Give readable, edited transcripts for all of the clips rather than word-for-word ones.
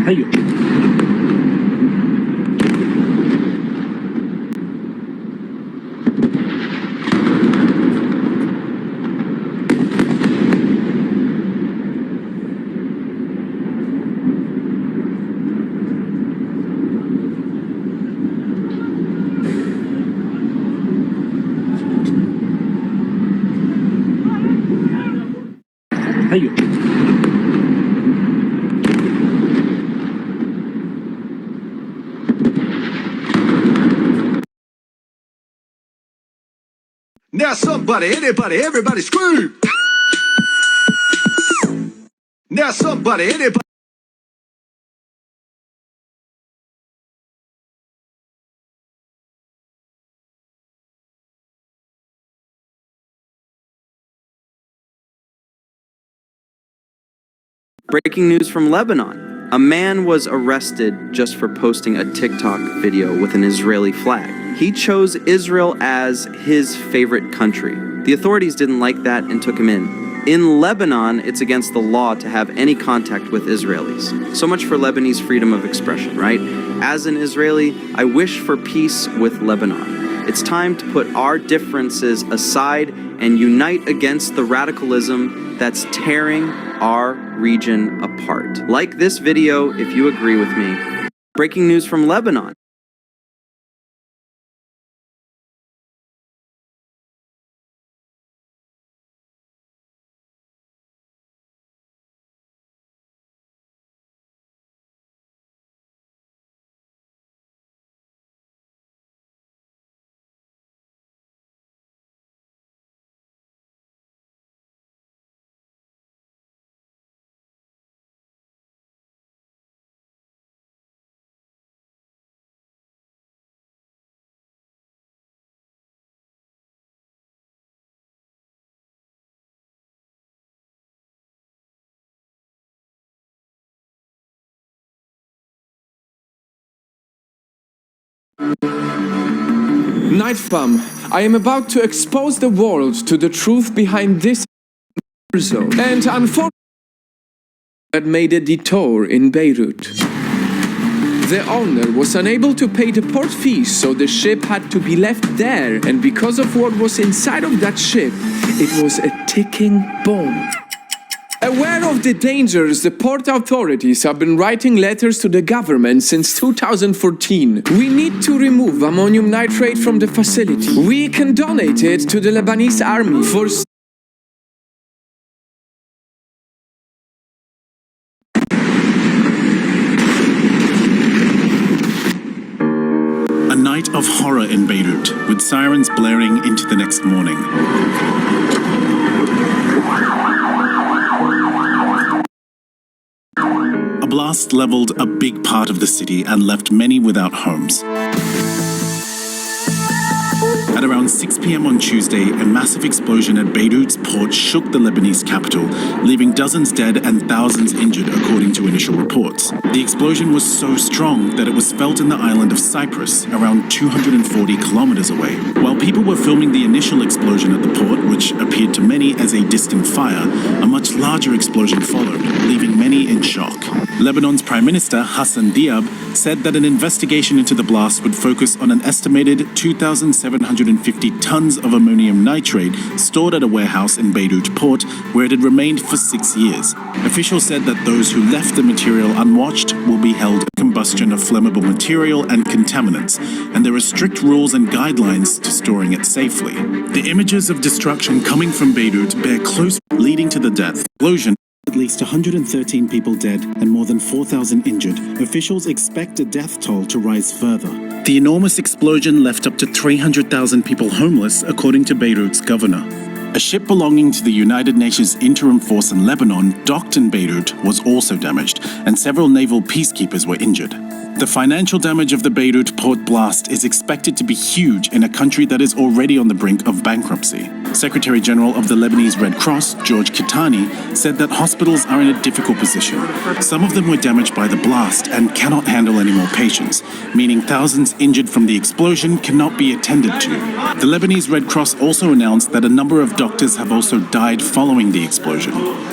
أيوه. أيوه. Now somebody, anybody, everybody scream! Now somebody, anybody... Breaking news from Lebanon. A man was arrested just for posting a TikTok video with an Israeli flag. He chose Israel as his favorite country. The authorities didn't like that and took him in. In Lebanon, it's against the law to have any contact with Israelis. So much for Lebanese freedom of expression, right? As an Israeli, I wish for peace with Lebanon. It's time to put our differences aside and unite against the radicalism that's tearing our region apart. Like this video if you agree with me. Breaking news from Lebanon. Night Fam, I am about to expose the world to the truth behind this zone. And unfortunately, that made a detour in Beirut. The owner was unable to pay the port fees, so the ship had to be left there. And because of what was inside of that ship, it was a ticking bomb. Aware of the dangers, the port authorities have been writing letters to the government since 2014. We need to remove ammonium nitrate from the facility. We can donate it to the Lebanese army for... A night of horror in Beirut, with sirens blaring into the next morning. A blast leveled a big part of the city and left many without homes. At around 6 p.m. on Tuesday, a massive explosion at Beirut's port shook the Lebanese capital, leaving dozens dead and thousands injured, according to initial reports. The explosion was so strong that it was felt in the island of Cyprus, around 240 kilometers away. While people were filming the initial explosion at the port, which appeared to many as a distant fire, a much larger explosion followed, leaving many in shock. Lebanon's Prime Minister Hassan Diab said that an investigation into the blast would focus on an estimated 2,750 tons of ammonium nitrate stored at a warehouse in Beirut port, where it had remained for 6 years. Officials said that those who left the material unwatched will be held to combustion of flammable material and contaminants, and there are strict rules and guidelines to storing it safely. The images of destruction coming from Beirut bear close, leading to the death. Explosion. At least 113 people dead and more than 4,000 injured. Officials expect the death toll to rise further. The enormous explosion left up to 300,000 people homeless, according to Beirut's governor. A ship belonging to the United Nations Interim Force in Lebanon, docked in Beirut, was also damaged, and several naval peacekeepers were injured. The financial damage of the Beirut port blast is expected to be huge in a country that is already on the brink of bankruptcy. Secretary General of the Lebanese Red Cross, George Kitani, said that hospitals are in a difficult position. Some of them were damaged by the blast and cannot handle any more patients, meaning thousands injured from the explosion cannot be attended to. The Lebanese Red Cross also announced that a number of doctors have also died following the explosion.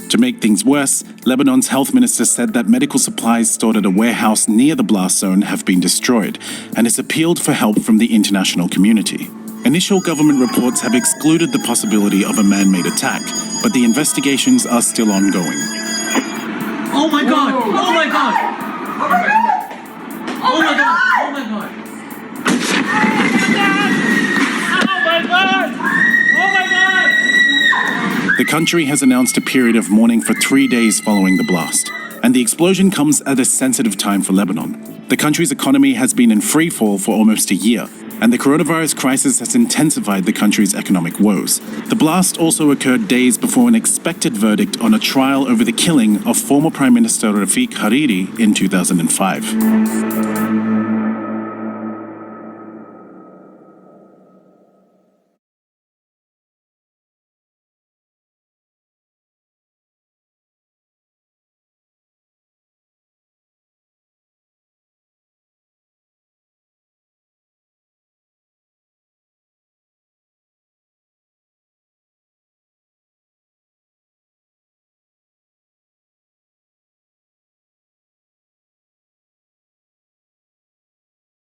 To make things worse, Lebanon's health minister said that medical supplies stored at a warehouse near the blast zone have been destroyed and has appealed for help from the international community. Initial government reports have excluded the possibility of a man-made attack, but the investigations are still ongoing. Oh my god! Oh my god! Oh my god! Oh my god! Oh my god! Oh my god! The country has announced a period of mourning for 3 days following the blast, and the explosion comes at a sensitive time for Lebanon. The country's economy has been in free fall for almost a year, and the coronavirus crisis has intensified the country's economic woes. The blast also occurred days before an expected verdict on a trial over the killing of former Prime Minister Rafik Hariri in 2005.